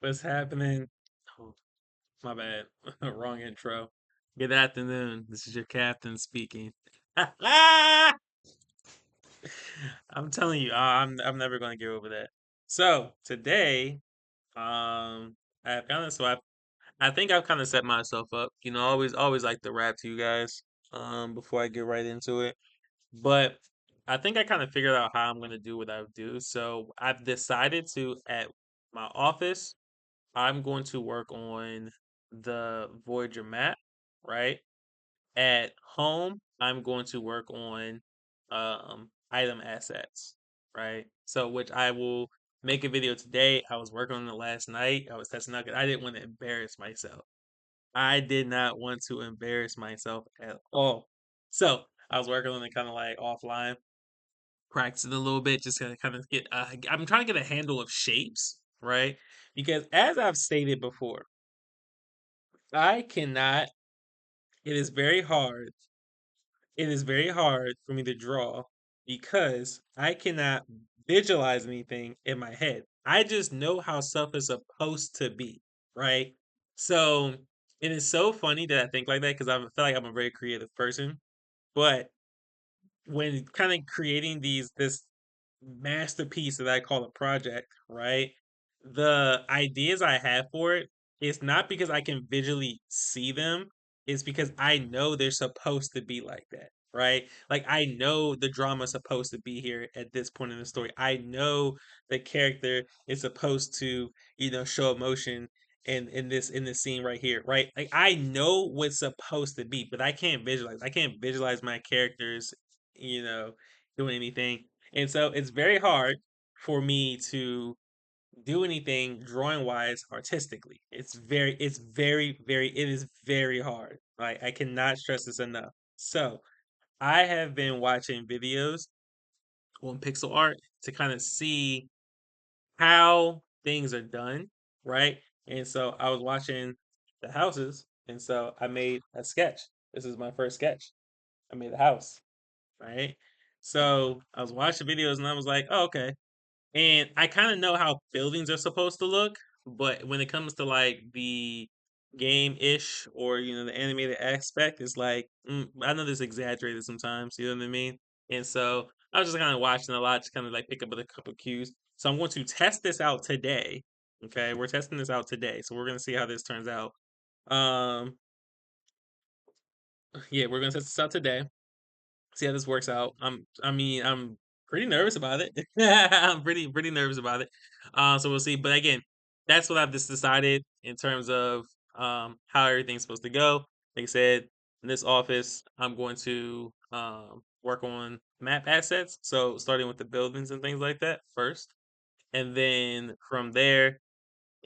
What's happening? Oh, my bad. Wrong intro. Good afternoon. This is your captain speaking. I'm telling you, I'm never going to get over that. So today, I've kind of I think I've kind of set myself up. Always like to rap to you guys before I get right into it. But I think I kind of figured out how I'm going to do what I do. So I've decided to at my office. I'm going to work on the Voyager map, right? At home, I'm going to work on item assets, right? So which I will make a video today. I was working on it last night. I was testing out 'cause I didn't want to embarrass myself. I did not want to embarrass myself at all. So I was working on it kind of like offline, practicing a little bit, just to kind of get. I'm trying to get a handle of shapes, right? Because as I've stated before, I cannot. It is very hard. It is very hard for me to draw because I cannot visualize anything in my head. I just know how stuff is supposed to be, right? So it is so funny that I think like that because I feel like I'm a very creative person. But when kind of creating this masterpiece that I call a project, right? The ideas I have for it is not because I can visually see them, it's because I know they're supposed to be like that, right? Like I know the drama's supposed to be here at this point in the story. I know the character is supposed to, show emotion in this scene right here, right? Like I know what's supposed to be, but I can't visualize. I can't visualize my characters, you know, doing anything. And so it's very hard for me to do anything drawing wise artistically. It is very hard. Like I cannot stress this enough. So I have been watching videos on pixel art to kind of see how things are done, right? And so I was watching the houses, and so I made a sketch. This is my first sketch. I made a house, right? So I was watching videos and I was like, oh, okay. And I kind of know how buildings are supposed to look, but when it comes to like the game-ish or the animated aspect, it's like I know this exaggerated sometimes. You know what I mean? And so I was just kind of watching a lot to kind of like pick up a couple cues. So I'm going to test this out today. Okay, we're testing this out today, so we're gonna see how this turns out. Um, yeah, we're gonna test this out today. See how this works out. I'm pretty nervous about it. I'm pretty nervous about it. So we'll see. But again, that's what I've just decided in terms of how everything's supposed to go. Like I said, in this office, I'm going to work on map assets. So starting with the buildings and things like that first, and then from there,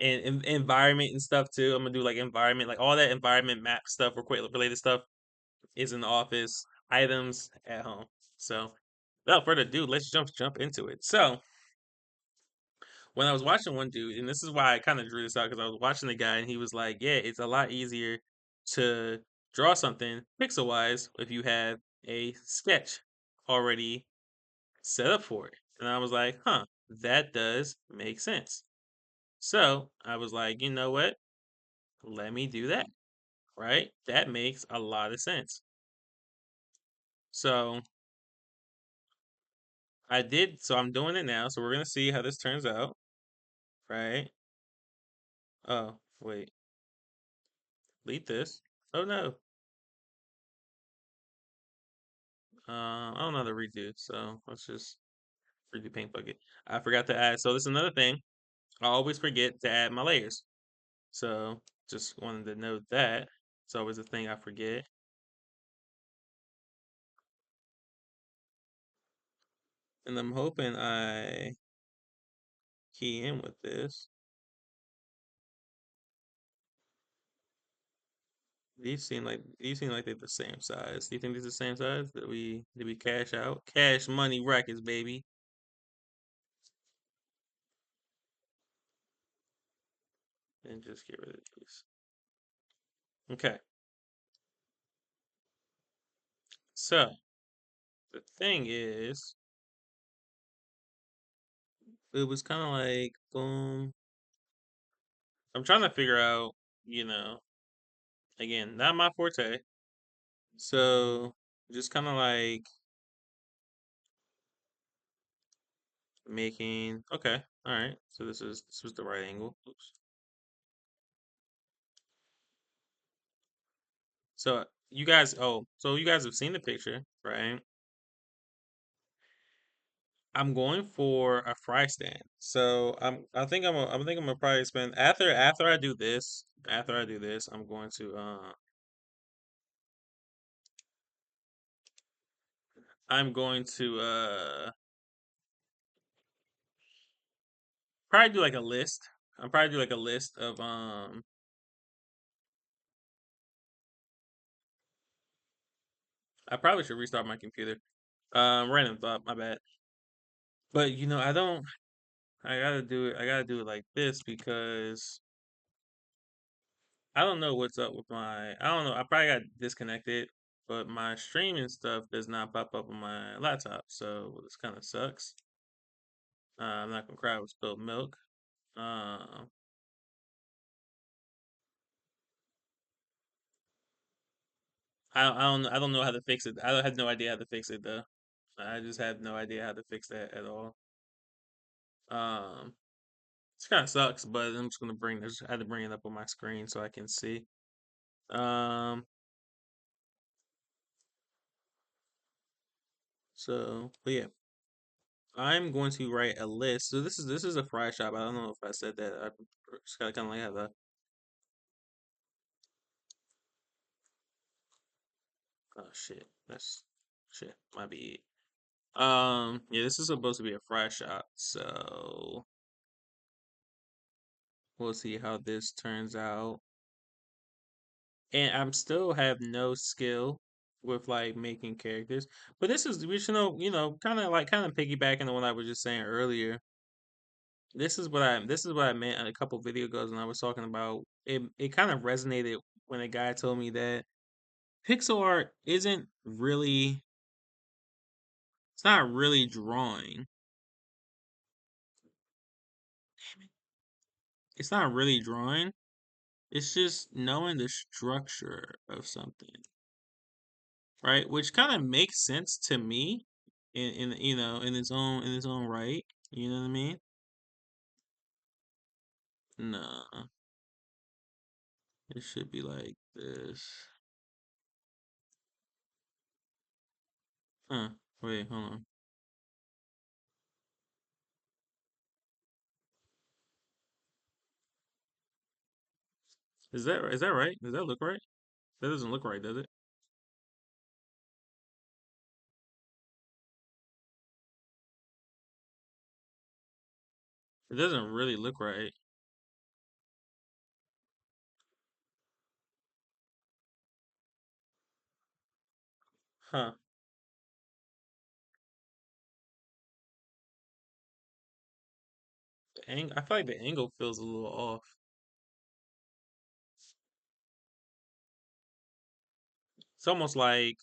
and environment and stuff too. I'm gonna do like environment, like all that environment map stuff, or related stuff is in the office, items at home. So, without further ado, let's jump into it. So, when I was watching one dude, and this is why I kind of drew this out because I was watching the guy, and he was like, "Yeah, it's a lot easier to draw something pixel wise if you have a sketch already set up for it." And I was like, "Huh, that does make sense." So I was like, "You know what? Let me do that." Right? That makes a lot of sense. So I did, so I'm doing it now. So we're gonna see how this turns out, right? Oh, wait, delete this. Oh no. I don't know how to redo, so let's just redo Paint Bucket. I forgot to add. So this is another thing. I always forget to add my layers. So just wanted to note that. It's always a thing I forget. And I'm hoping I key in with this. These seem like they're the same size. Do you think these are the same size? Did we cash out? Cash money records, baby. And just get rid of these. Okay. So the thing is, it was kind of like boom. I'm trying to figure out, you know, again, not my forte. So just kind of like making. Okay, all right. So this was the right angle. Oops. So you guys, so you guys have seen the picture, right? I'm going for a fry stand. So I think I'm gonna probably spend after I do this, I'm going to I'm going to probably do like a list. I'm probably do like a list of I probably should restart my computer. Random thought, my bad. But I gotta do it like this because I don't know what's up with I don't know, I probably got disconnected, but my streaming stuff does not pop up on my laptop, so this kind of sucks. I'm not gonna cry with spilled milk. Uh, I don't know how to fix it. I have no idea how to fix it though. I just have no idea how to fix that at all. Um, it kind of sucks, but I'm just gonna bring this. I had to bring it up on my screen so I can see. Um, but yeah, I'm going to write a list. So this is a fry shop. I don't know if I said that. I just gotta kind of like have a. Oh shit, that's shit. Might be it. Yeah, this is supposed to be a fry shop, so we'll see how this turns out. And I'm still have no skill with like making characters, but this is we should know, kind of piggybacking on what I was just saying earlier. This is what I meant a couple video ago when I was talking about it. It kind of resonated when a guy told me that pixel art isn't really it's not really drawing. It's not really drawing. It's just knowing the structure of something, right? Which kind of makes sense to me in in its own right. You know what I mean? Nah, it should be like this. Huh. Wait, hold on. Is that right? Does that look right? That doesn't look right, does it? It doesn't really look right. Huh. I feel like the angle feels a little off. It's almost like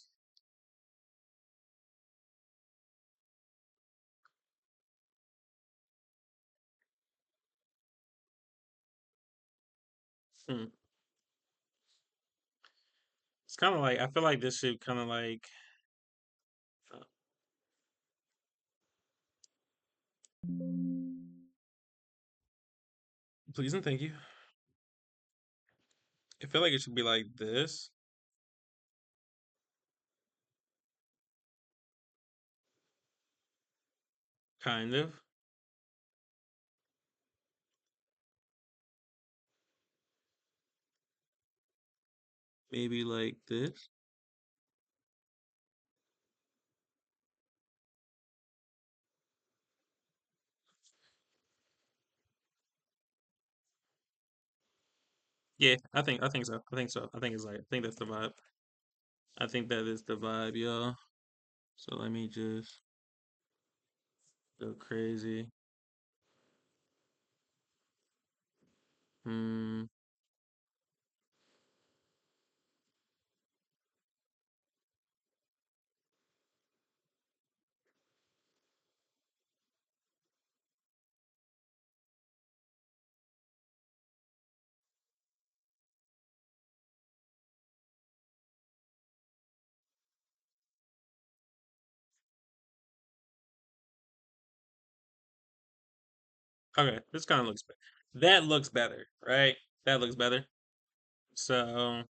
hmm, it's kind of like I feel like this should kind of like uh, please and thank you. I feel like it should be like this, kind of. Maybe like this. Yeah, I think so. I think so. I think that's the vibe. I think that is the vibe, y'all. So let me just go crazy. Hmm. Okay, this kind of looks better. That looks better, right? That looks better. So,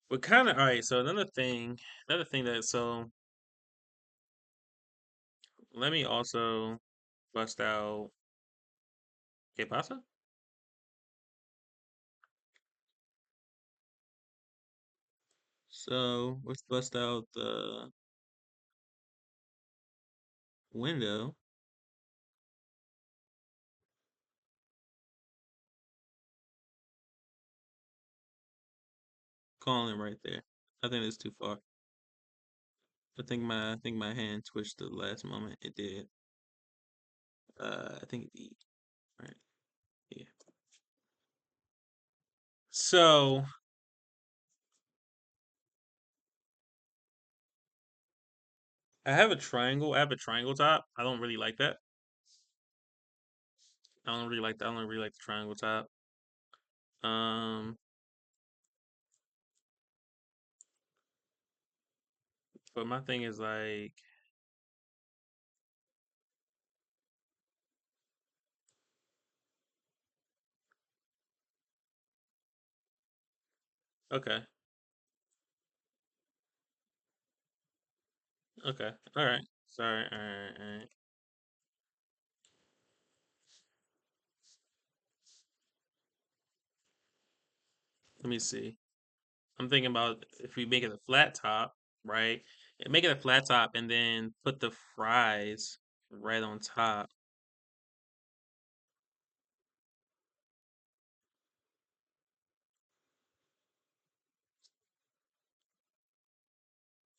what kind of, all right, so another thing that, so let me also bust out, ¿qué pasa? So, let's bust out the window, calling it right there. I think it's too far. I think my hand twitched the last moment. It did. I think it did. Right. Yeah. So I have a triangle. I have a triangle top. I don't really like that. I don't really like that. I don't really like the triangle top. Um, but my thing is like, okay, okay, all right. Sorry, all right, all right. Let me see. I'm thinking about if we make it a flat top, right? And make it a flat top and then put the fries right on top.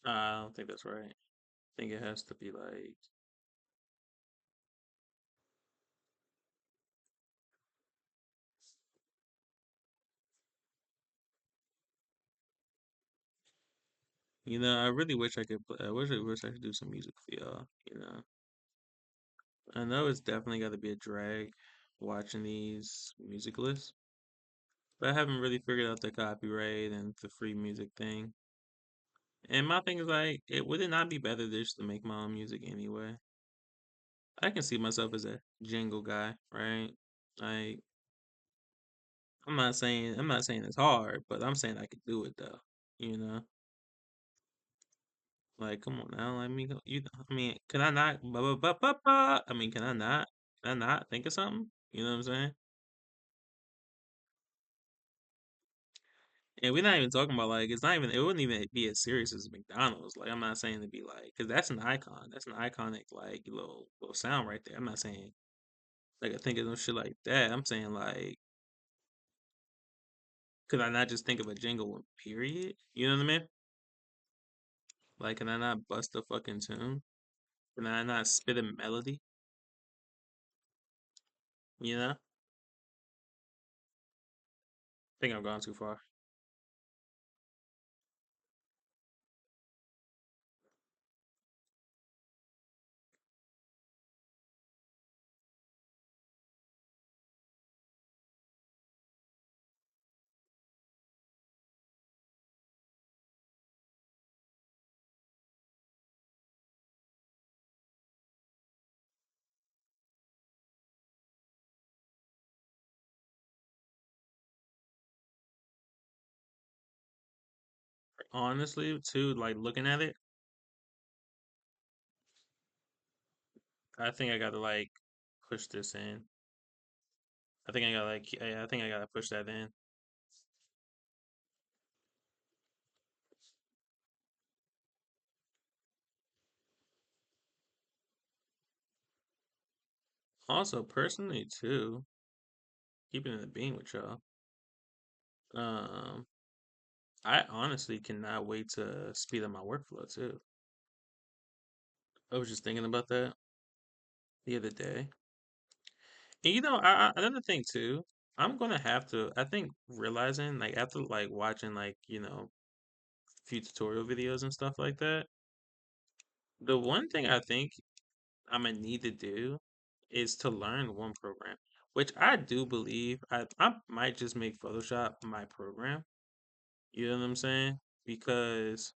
I don't think that's right. I think it has to be like, I really wish I could. I wish I could do some music for y'all. I know it's definitely got to be a drag watching these music lists, but I haven't really figured out the copyright and the free music thing. And my thing is like, would it not be better just to make my own music anyway? I can see myself as a jingle guy, right? Like, I'm not saying it's hard, but I'm saying I could do it though. You know, like, come on now, let me go. I mean, can I not? I mean, can I not? Can I not think of something? You know what I'm saying? And we're not even talking about like it's not even it wouldn't even be as serious as McDonald's. Like I'm not saying to be like because that's an icon. That's an iconic like little sound right there. I'm not saying like I think of no shit like that. I'm saying like could I not just think of a jingle period? You know what I mean? Like can I not bust a fucking tune? Can I not spit a melody? You know? I think I've gone too far. Honestly, too, like looking at it, I think I gotta like push this in. I think I gotta push that in. Also, personally too, keeping it being with y'all. Um, I honestly cannot wait to speed up my workflow too. I was just thinking about that the other day. And another thing too, I'm gonna have to, I think realizing like after like watching like, few tutorial videos and stuff like that, the one thing I think I'm gonna need to do is to learn one program, which I do believe I might just make Photoshop my program. You know what I'm saying? Because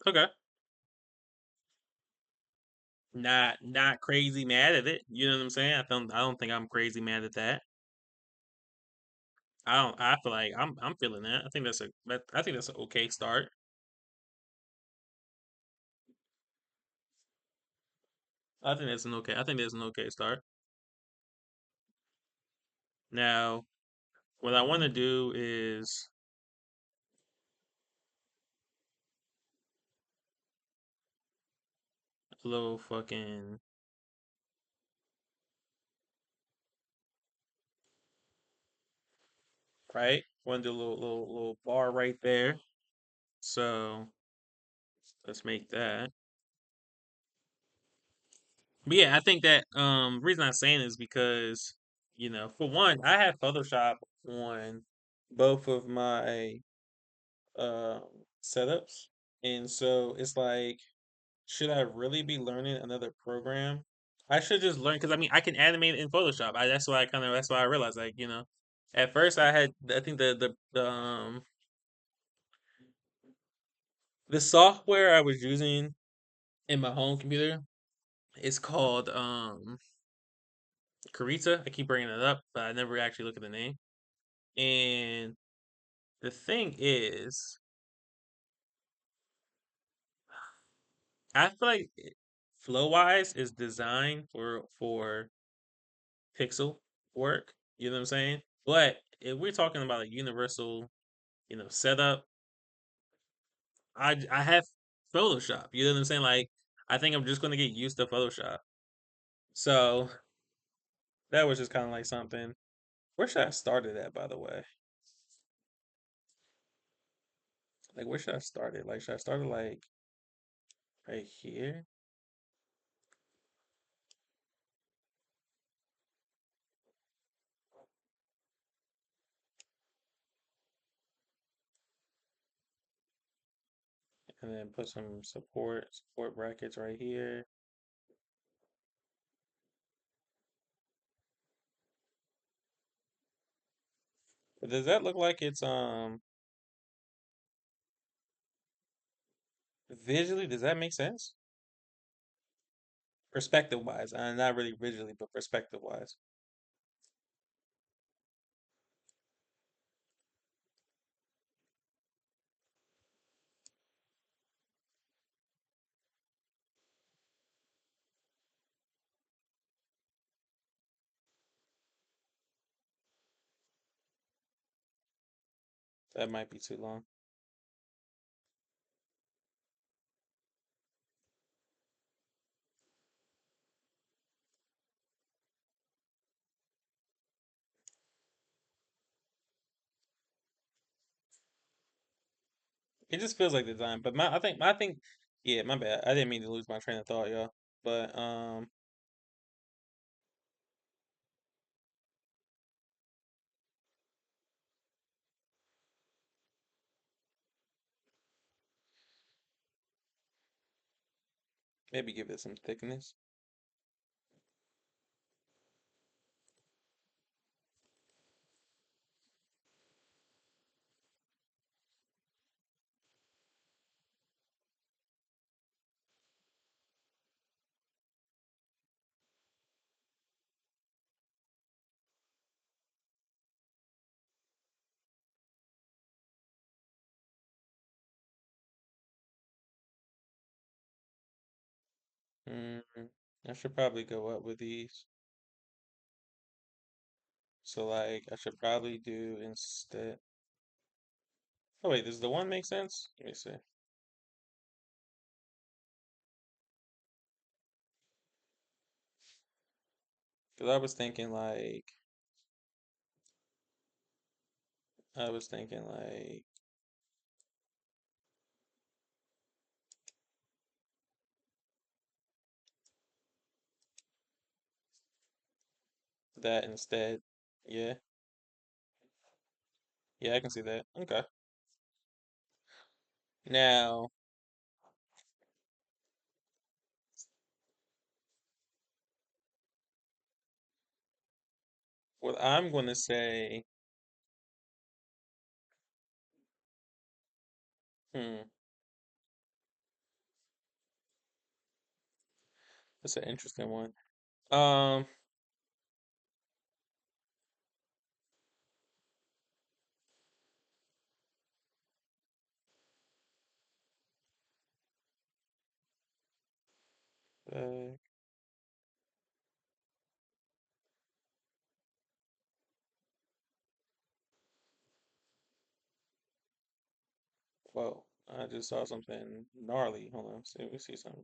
Okay. Not crazy mad at it. You know what I'm saying? I don't think I'm crazy mad at that. I feel like I'm feeling that. I think that's an okay start. I think that's an okay start. Now, what I want to do is a little fucking right. Want to do a little bar right there. So let's make that. But yeah, I think that reason I'm saying is because for one, I have Photoshop on both of my uh setups, and so it's like, should I really be learning another program? I should just learn because I mean I can animate in Photoshop. That's why I realized like at first I think the software I was using in my home computer is called Carita. I keep bringing it up, but I never actually look at the name. And the thing is, I feel like flow wise is designed for pixel work. You know what I'm saying? But if we're talking about a universal, setup, I have Photoshop. You know what I'm saying? Like I think I'm just gonna get used to Photoshop. So that was just kind of like something. Where should I start it at, by the way? Like where should I start it? Like should I start it like right here? And then put some support brackets right here. But does that look like it's visually? Does that make sense? Perspective wise, not really visually, but perspective wise. That might be too long. It just feels like design. But yeah, my bad. I didn't mean to lose my train of thought, y'all. But maybe give it some thickness. Mm, I should probably go up with these. So like I should probably do instead. Oh wait, does the one make sense? Let me see. Because I was thinking like that instead. Yeah. Yeah, I can see that. Okay. Now, what I'm going to say, hmm, That's an interesting one. Um, uh, whoa, I just saw something gnarly. Hold on, see, we see something.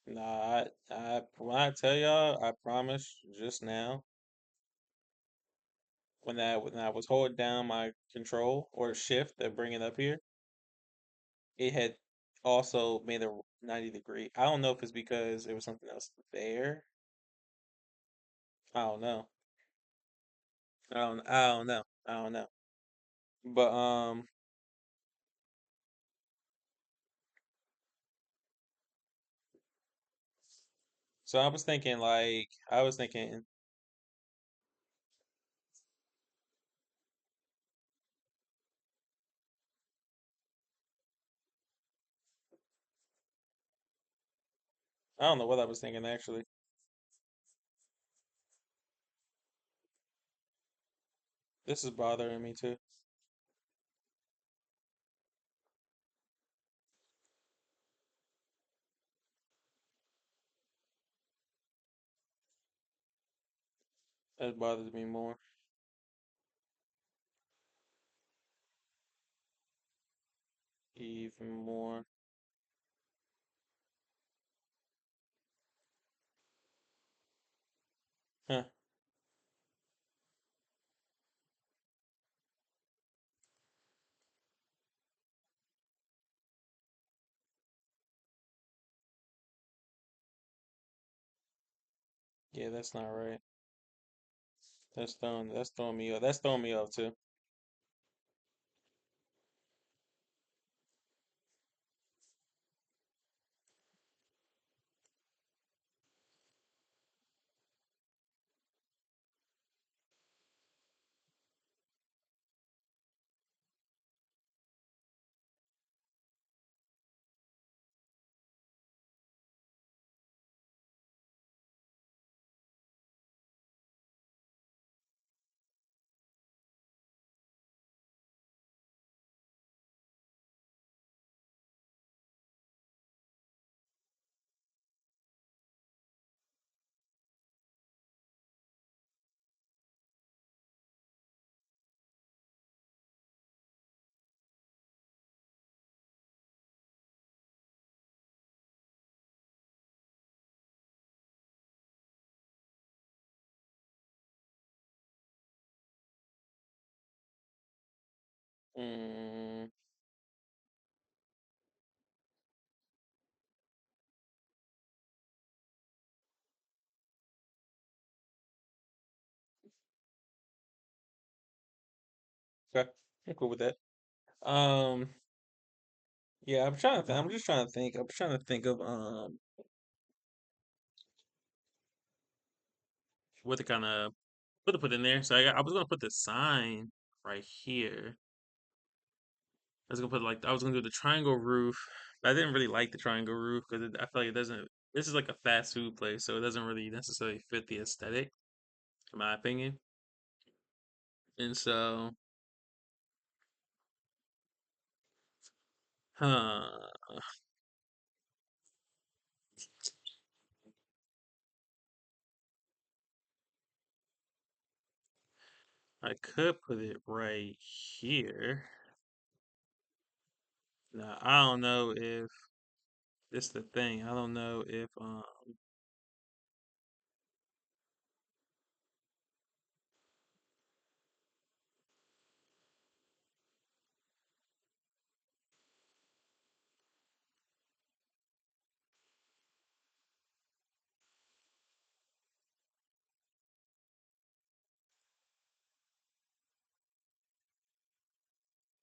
Nah, when I tell y'all, I promise just now, when I was holding down my control or shift to bring it up here, it had also made a 90-degree. I don't know if it's because there was something else there. I don't know. I don't know. I don't know. But so I was thinking I don't know what I was thinking actually. This is bothering me too. That bothers me more. Even more. Huh. Yeah, that's not right. That's throwing me off. That's throwing me off too. Mm, okay. I'm cool with that. Um, yeah, I'm just trying to think. I'm trying to think of what to kind of what to put in there. So I was gonna put the sign right here. I was gonna put like I was gonna do the triangle roof, but I didn't really like the triangle roof because I feel like it doesn't. This is like a fast food place, so it doesn't really necessarily fit the aesthetic, in my opinion. And so, huh, I could put it right here. Now I don't know if this the thing. I don't know if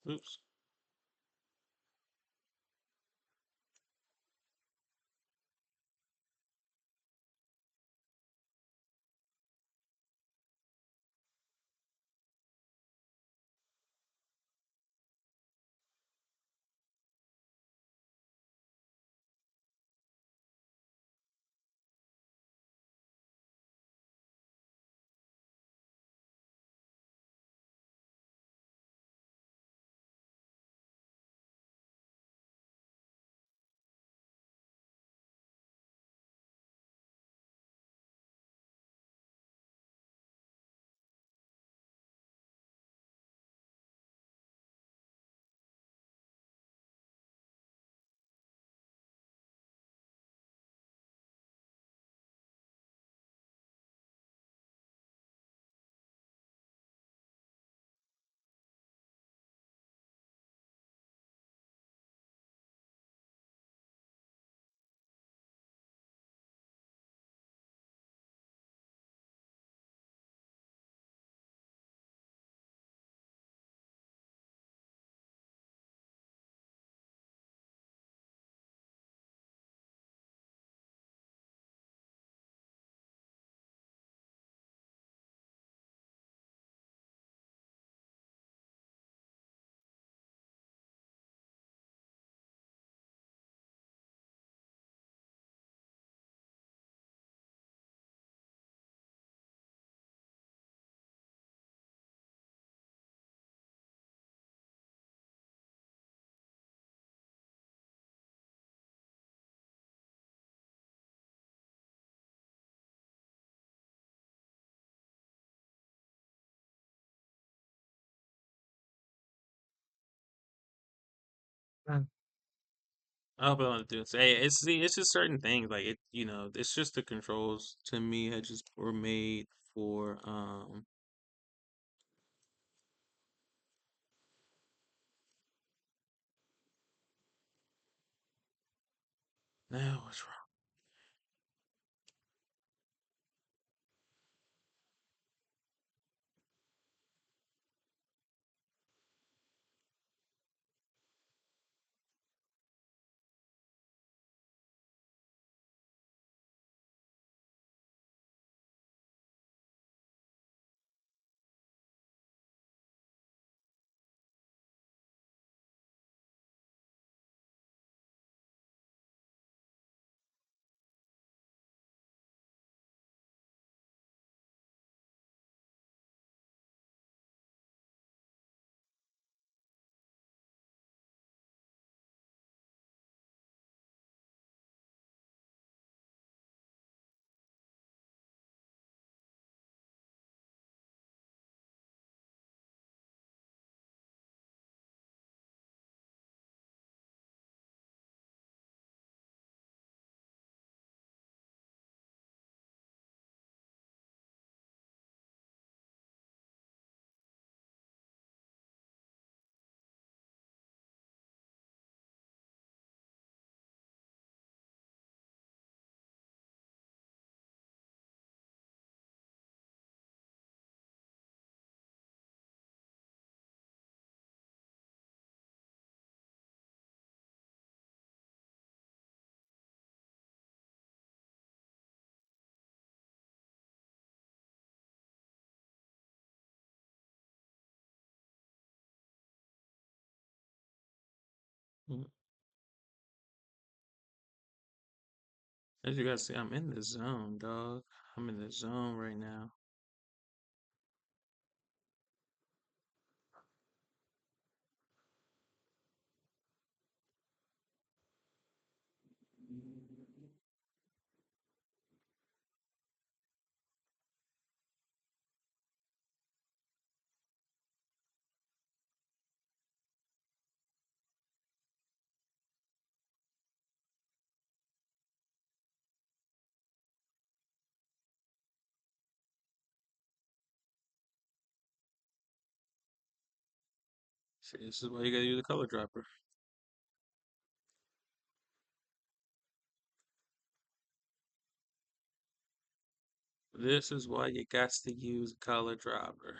oops. I hope I don't do it. Hey, it's see, it's just certain things like it. You know, it's just the controls to me that just were made for. Now what's wrong? Mm. As you guys see, I'm in the zone, dog. I'm in the zone right now. See, this is why you gotta use a color dropper. This is why you got to use a color dropper.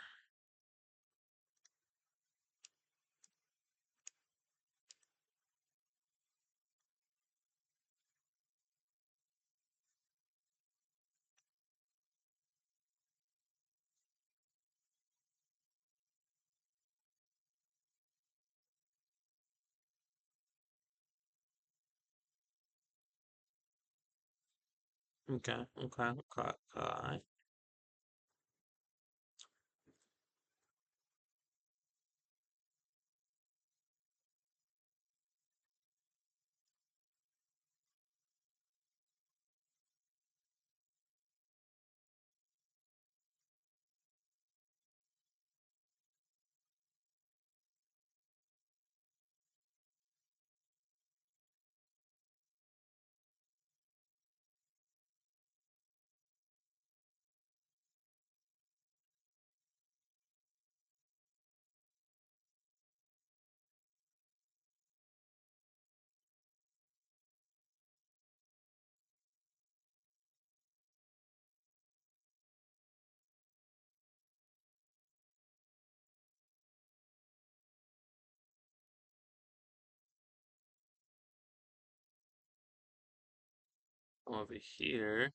Okay, okay, okay, okay. Over here.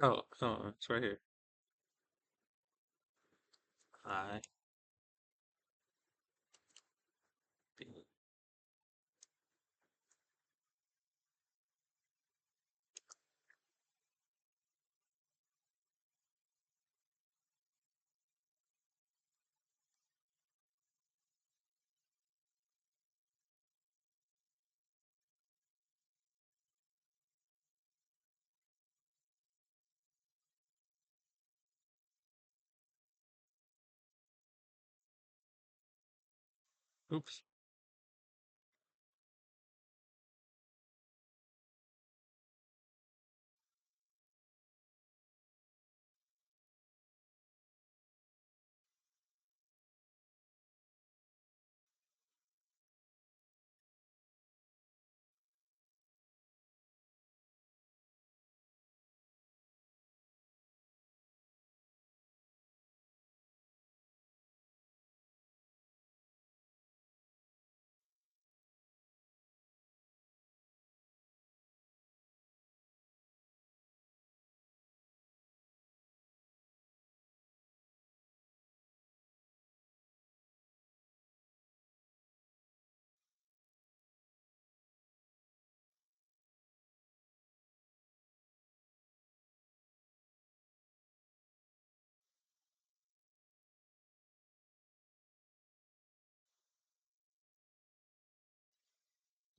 Oh, it's right here. I. Oops.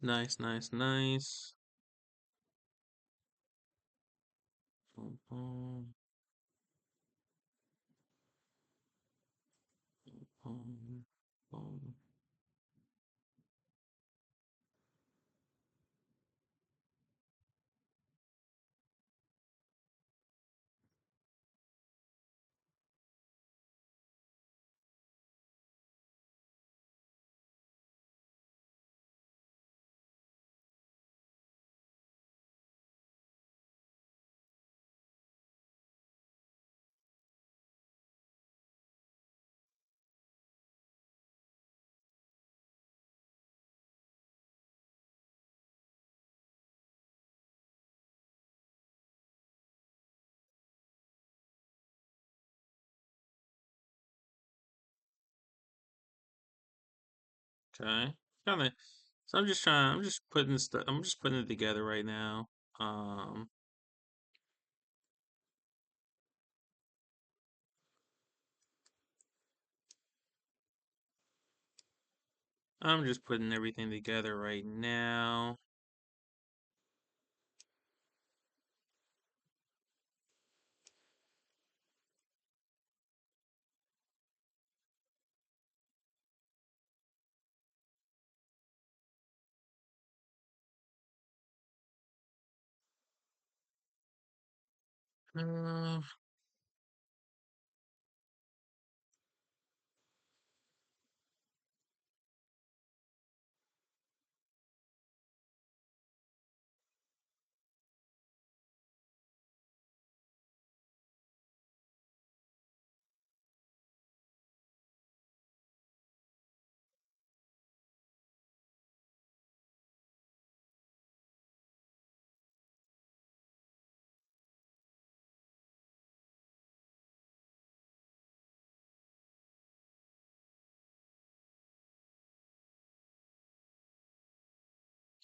Nice, nice, nice. Boom, boom, boom, boom. Okay. Kind of. So I'm just trying. I'm just putting stuff. I'm just putting it together right now. Um, I'm just putting everything together right now. Uh,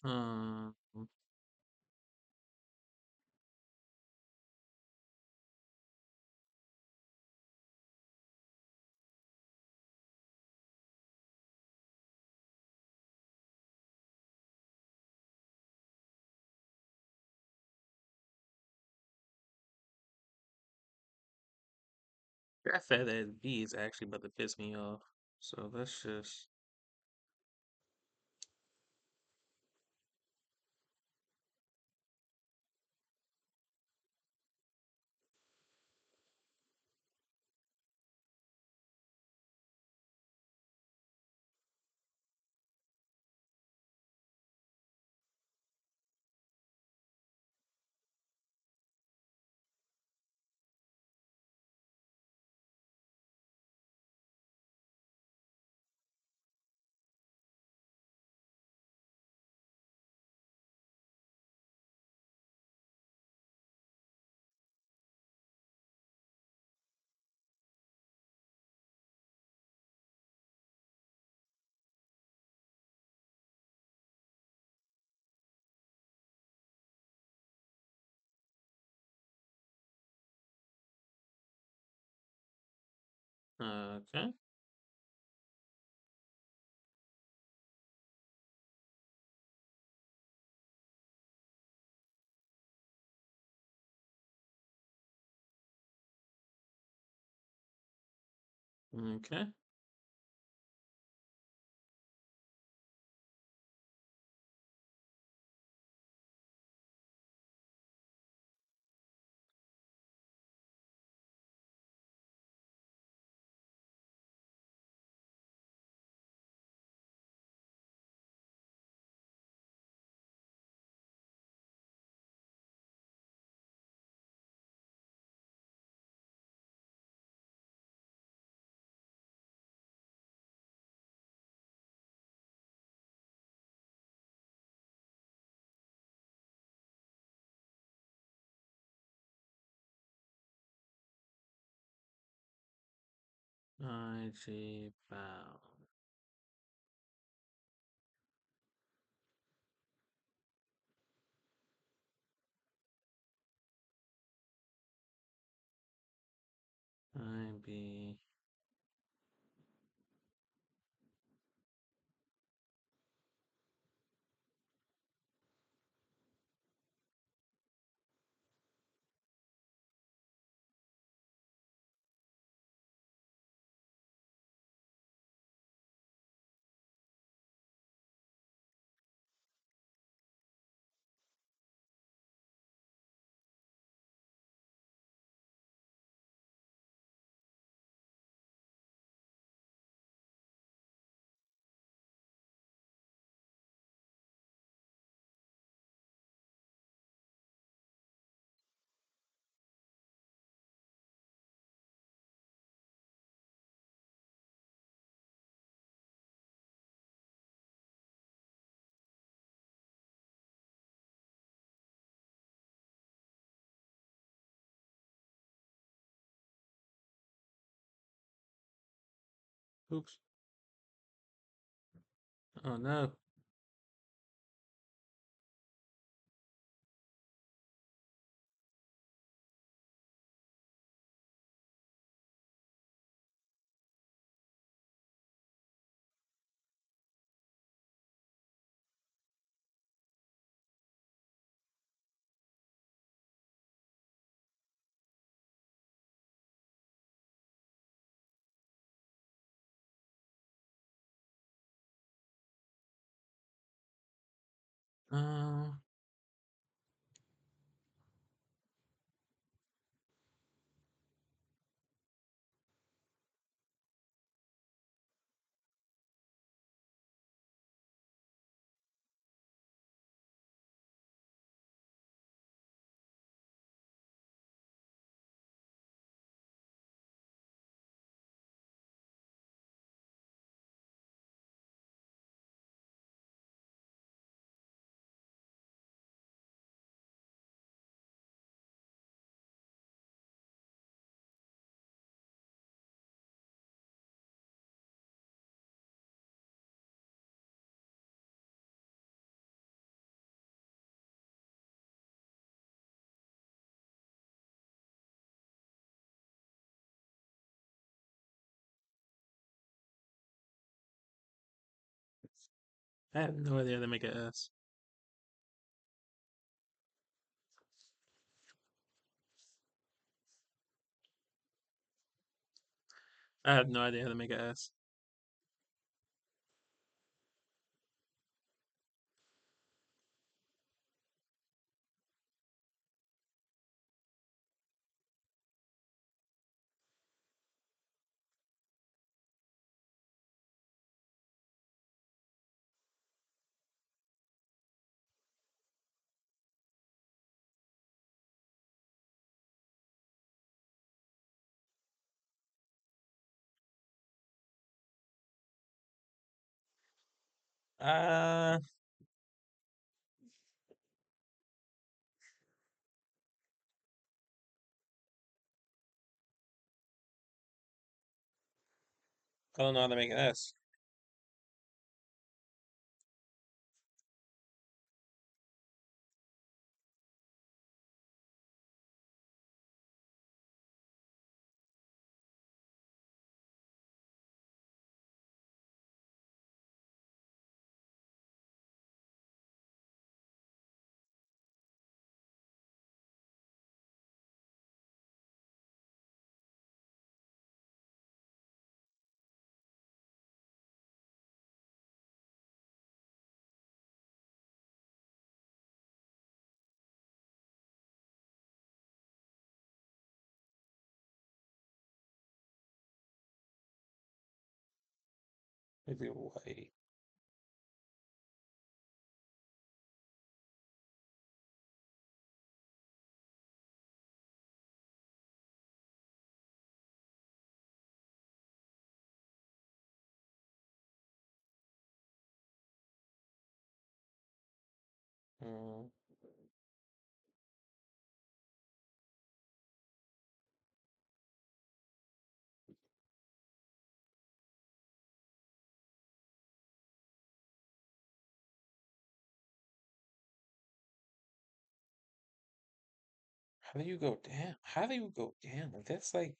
uh, that fat ass bee is actually about to piss me off. So let's just. Okay. Okay. IG bound. IB. Oops. Oh no. Um, I have no idea how to make an S. I have no idea how to make an S. Uh, I don't know how to make an S. Maybe white. Mm. How do you go down? How do you go down? Like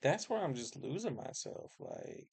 that's where I'm just losing myself. Like,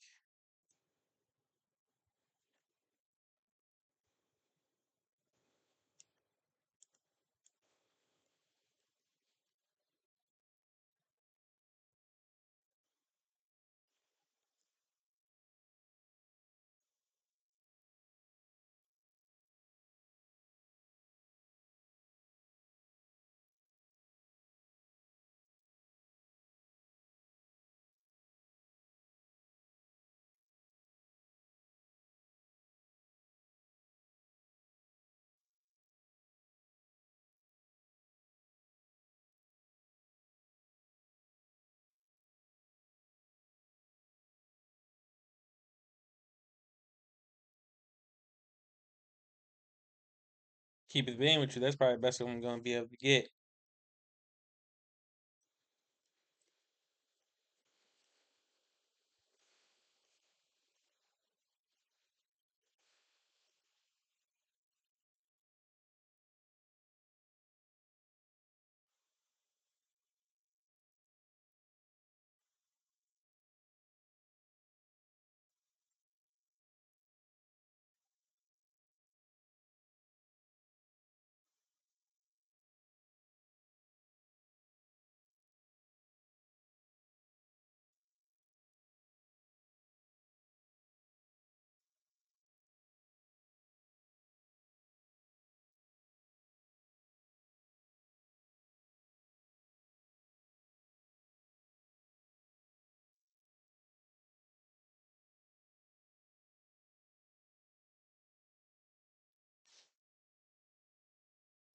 keep it being with you. That's probably the best I'm gonna be able to get.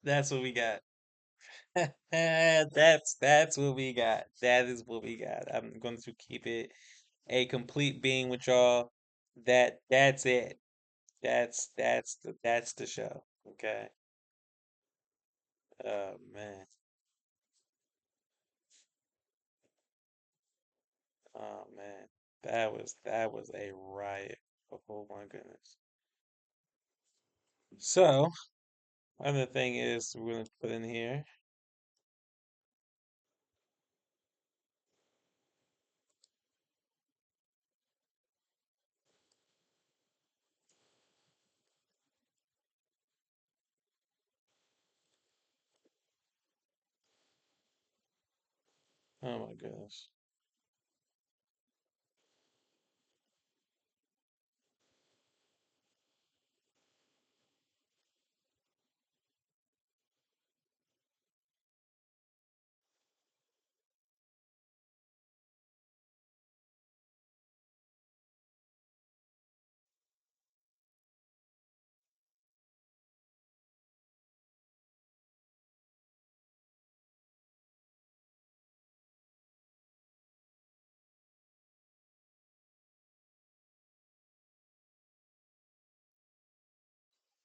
That's what we got. That's what we got. That is what we got. I'm going to keep it a complete being with y'all. That's it. That's the show. Okay. Oh man. Oh man. That was a riot. Oh my goodness. So, other thing is we're gonna put in here. Oh my goodness.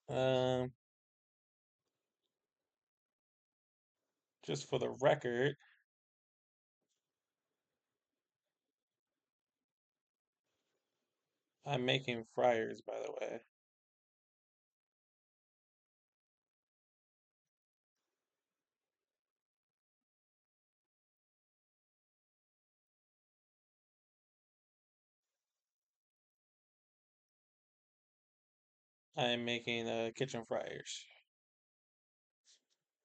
Um, just for the record, I'm making fryers, by the way. I'm making kitchen fryers.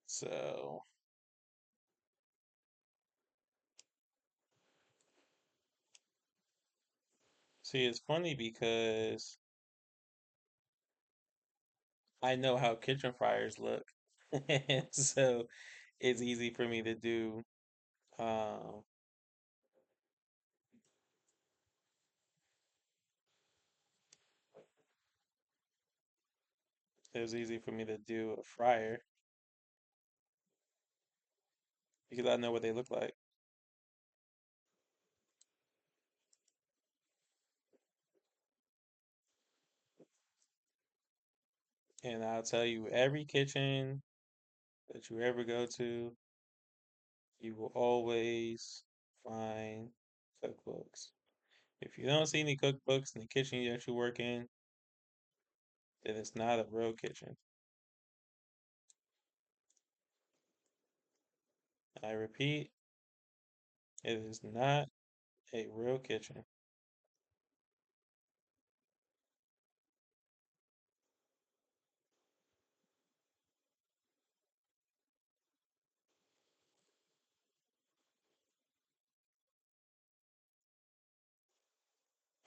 So, see, it's funny because I know how kitchen fryers look. So it's easy for me to do. Um, it was easy for me to do a fryer because I know what they look like. And I'll tell you, every kitchen that you ever go to, you will always find cookbooks. If you don't see any cookbooks in the kitchen that you work in, then it's not a real kitchen. I repeat, it is not a real kitchen.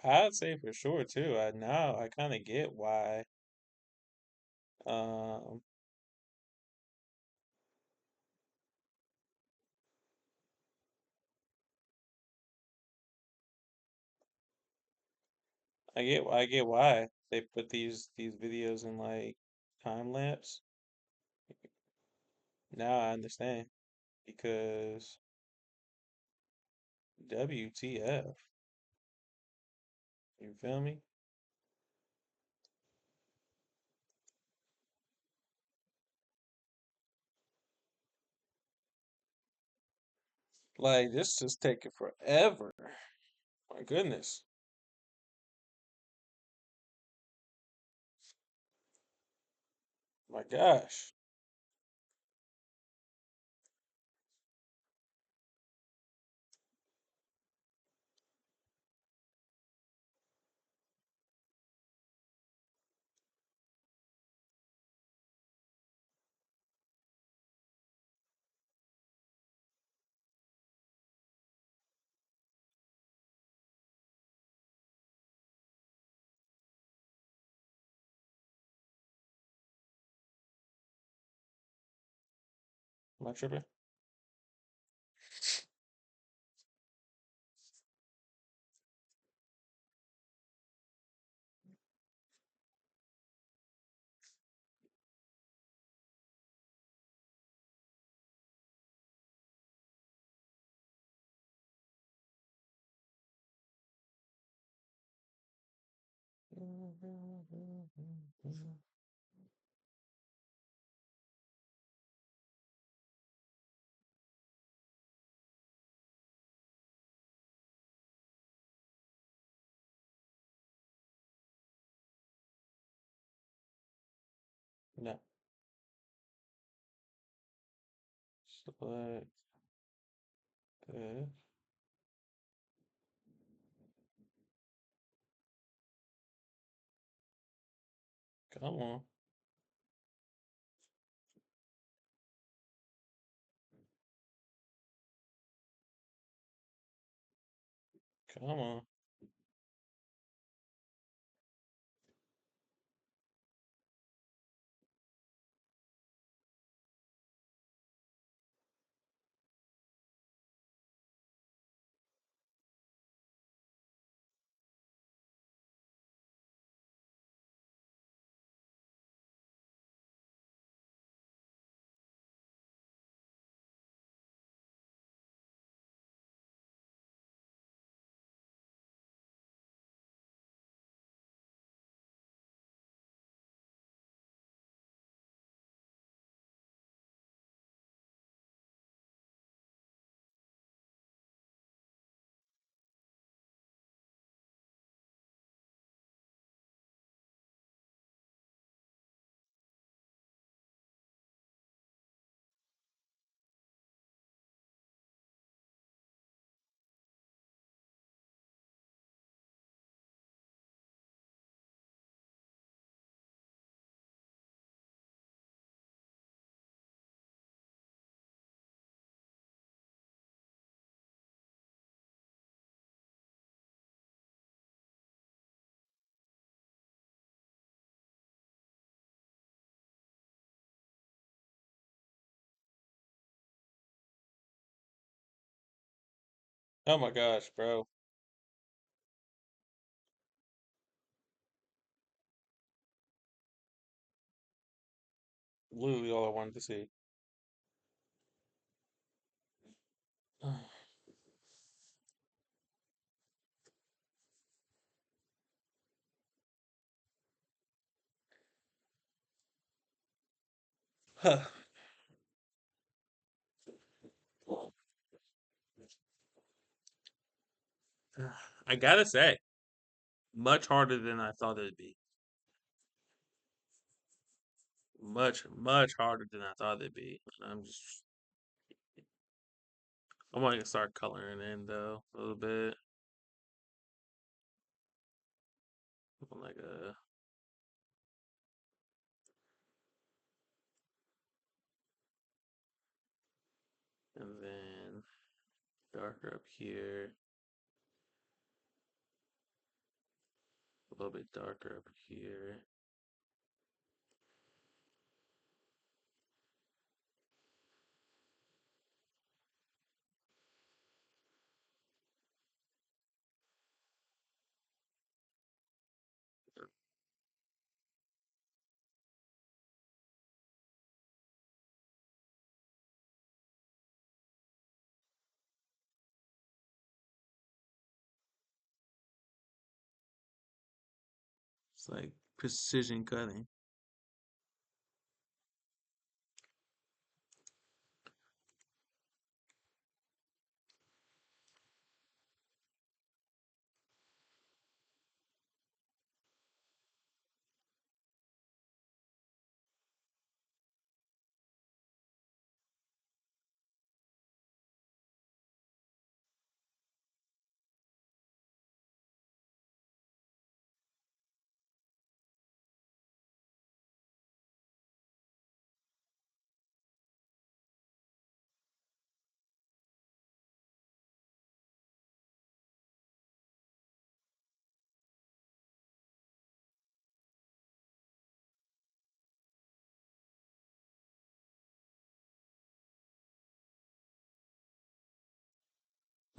I'd say for sure too. I kind of get why. Um, I get why they put these videos in like time lapse. Now I understand because WTF, you feel me? Like this just taking forever. My goodness. My gosh. Am I tripping? No. Select this. Come on. Come on. Oh my gosh, bro. literally all I wanted to see. Huh. I gotta say, much harder than I thought it'd be. Much harder than I thought it'd be. I want to start coloring in though a little bit. Like a, and then darker up here, a little bit darker up here. It's like precision cutting.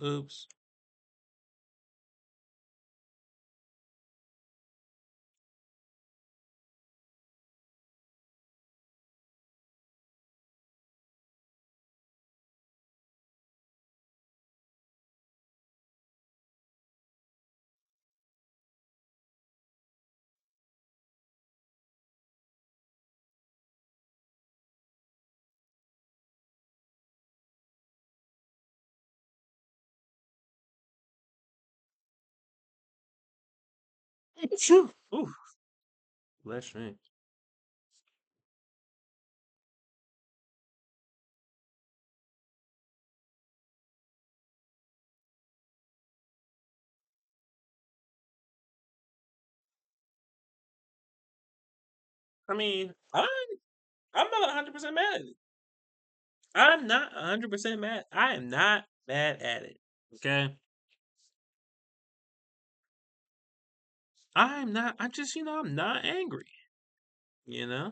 Oops. Phew. Ooh, bless me. I mean, I'm not 100% mad at it. I'm not 100% mad. I am not mad at it. Okay. I'm not. I'm just, I'm not angry. You know.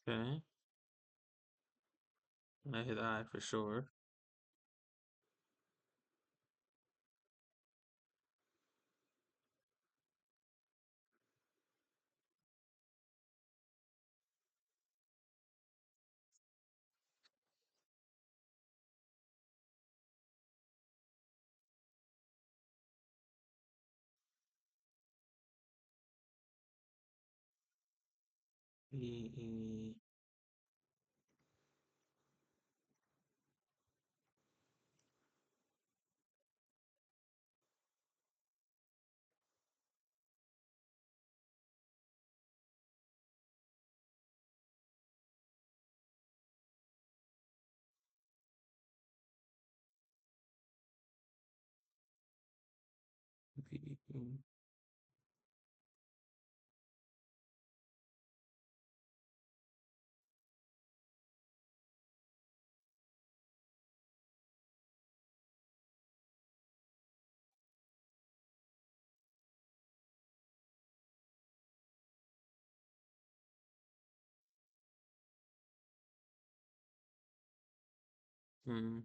Okay. I hit I for sure. E, E. Mm. Mm.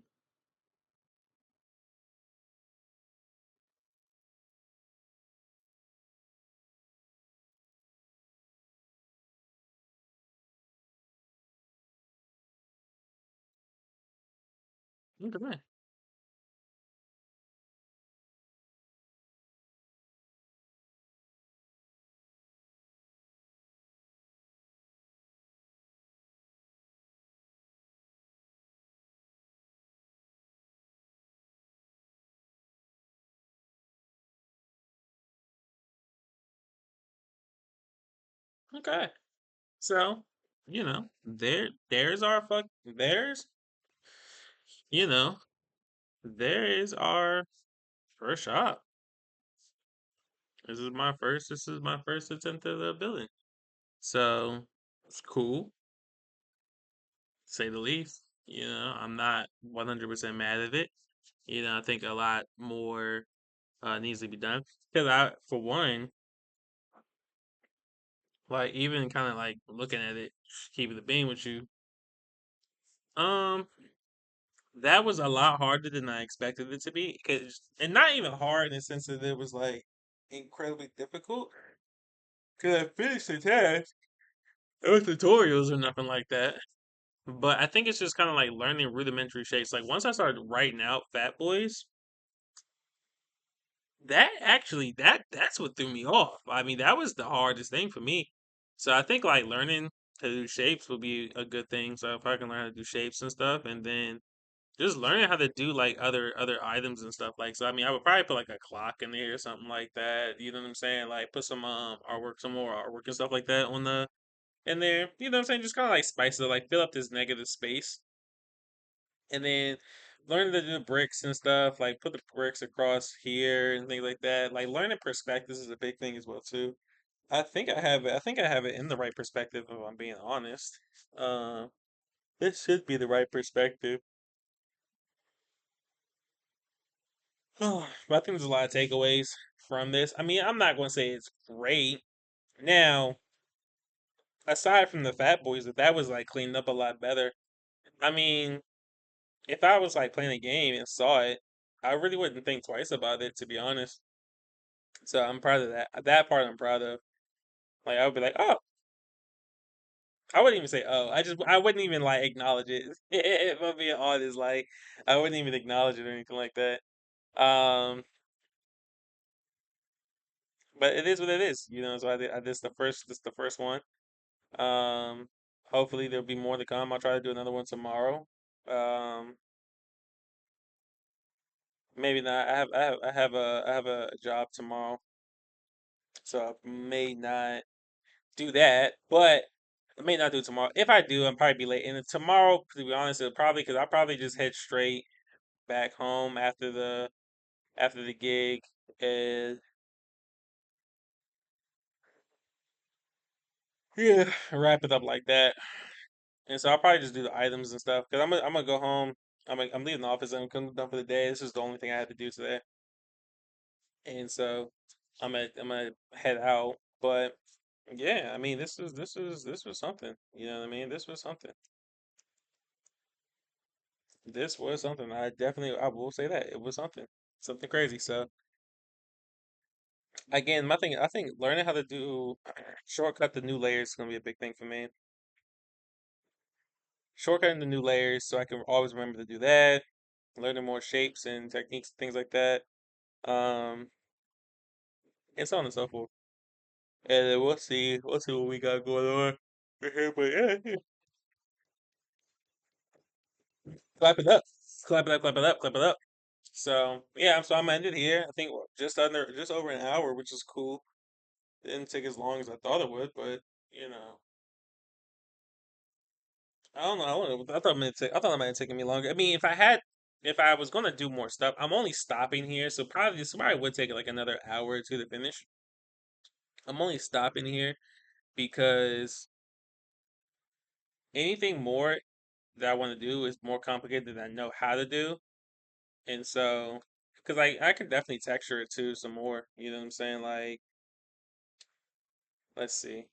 Okay. Okay. So, there's our you know, there is our first shot. This is my first attempt at the building. So it's cool, to say the least. I'm not 100% mad at it. I think a lot more needs to be done. Because for one, like even kind of like looking at it, keeping the being with you, um, that was a lot harder than I expected it to be. And not even hard in the sense that it was like incredibly difficult. Because I finished the test. There was tutorials or nothing like that. But I think it's just kind of like learning rudimentary shapes. Like once I started writing out Fat Boys, that's what threw me off. I mean, that was the hardest thing for me. So I think like learning to do shapes would be a good thing. So if I can learn how to do shapes and stuff, and then just learning how to do like other items and stuff. Like so, I mean, I would probably put like a clock in there or something like that. You know what I'm saying? Like put some more artwork and stuff like that on the in there. You know what I'm saying? Just kind of like spice it, like fill up this negative space, and then learning to do bricks and stuff. Like put the bricks across here and things like that. Like learning perspectives is a big thing as well too. I think I have it. I think I have it in the right perspective. If I'm being honest, this should be the right perspective. But I think there's a lot of takeaways from this. I mean, I'm not going to say it's great. Now, aside from the Fat Boys, if that was like cleaned up a lot better, I mean, if I was like playing a game and saw it, I really wouldn't think twice about it, to be honest. So I'm proud of that. That part I'm proud of. Like I would be like, oh, I wouldn't even say oh. I wouldn't even like acknowledge it. If I'm being honest, like I wouldn't even acknowledge it or anything like that. Um, but it is what it is, So this the first one. Um, hopefully there'll be more to come. I'll try to do another one tomorrow. Um, maybe not. I have a job tomorrow, so I may not do that. But I may not do it tomorrow. If I do, I'll probably be late. And then tomorrow, to be honest, it'll probably because I'll probably just head straight back home after the gig and yeah, wrap it up like that. And so I'll probably just do the items and stuff because I'm gonna go home. I'm leaving the office. I'm done for the day. This is the only thing I had to do today, and so I'm gonna head out. But yeah, I mean this was something. You know what I mean? This was something. This was something. I will say that it was something crazy. So again, my thing, I think learning how to do shortcut the new layers is gonna be a big thing for me. Shortcutting the new layers so I can always remember to do that. Learning more shapes and techniques, things like that. Um, and so on and so forth. And then we'll see what we got going on. But yeah, yeah. Clap it up, clap it up, clap it up, clap it up. So yeah, so I'm ended here. I think just over an hour, which is cool. Didn't take as long as I thought it would, but you know, I don't know. I thought it might have taken me longer. I mean, if I had if I was gonna do more stuff, I'm only stopping here, so probably this probably would take like another hour or two to finish. I'm only stopping here because anything more that I want to do is more complicated than I know how to do. And so, because I can definitely texture it too some more. You know what I'm saying? Like, let's see.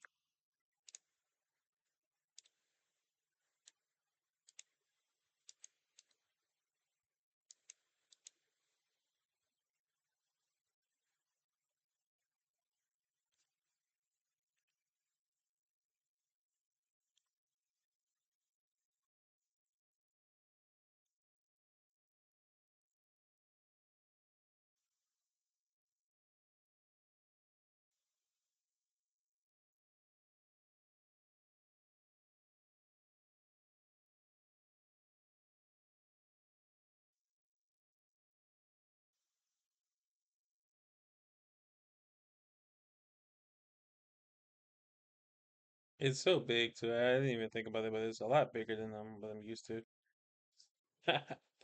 It's so big too. I didn't even think about it, but it's a lot bigger than what I'm used to.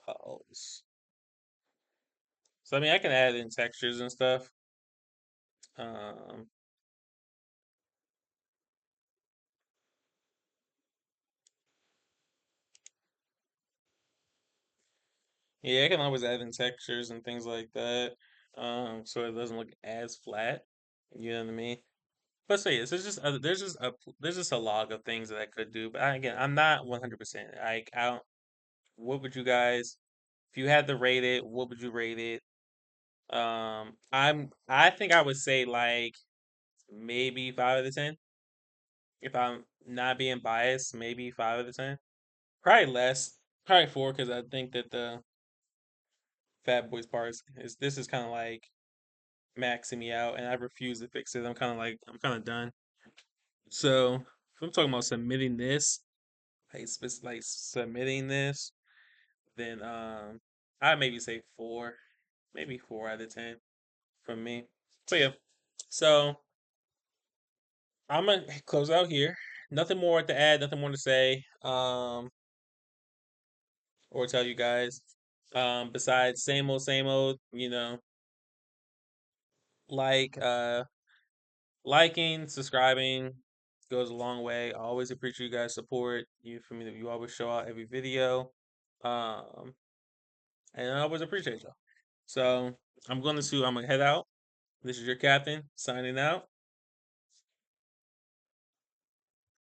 Pause. So I mean, I can add in textures and stuff. Um, yeah, I can always add in textures and things like that. So it doesn't look as flat. You know what I mean? But so yes, there's just a log of things that I could do. But again, I'm not 100%. Like, I don't. What would you guys, if you had to rate it? What would you rate it? I think I would say like maybe 5 out of 10. If I'm not being biased, maybe 5 out of 10. Probably less. Probably four because I think that the Fat Boys part is this is kind of like maxing me out, and I refuse to fix it. I'm kind of done. So if I'm talking about submitting this, like submitting this, then I maybe say four, maybe 4 out of 10 from me. So yeah, so I'm gonna close out here. Nothing more to add, nothing more to say, or tell you guys. Besides same old, like liking, subscribing goes a long way. I always appreciate you guys' support. You for me that you always show out every video. Um, and I always appreciate y'all. So I'm gonna head out. This is your captain signing out.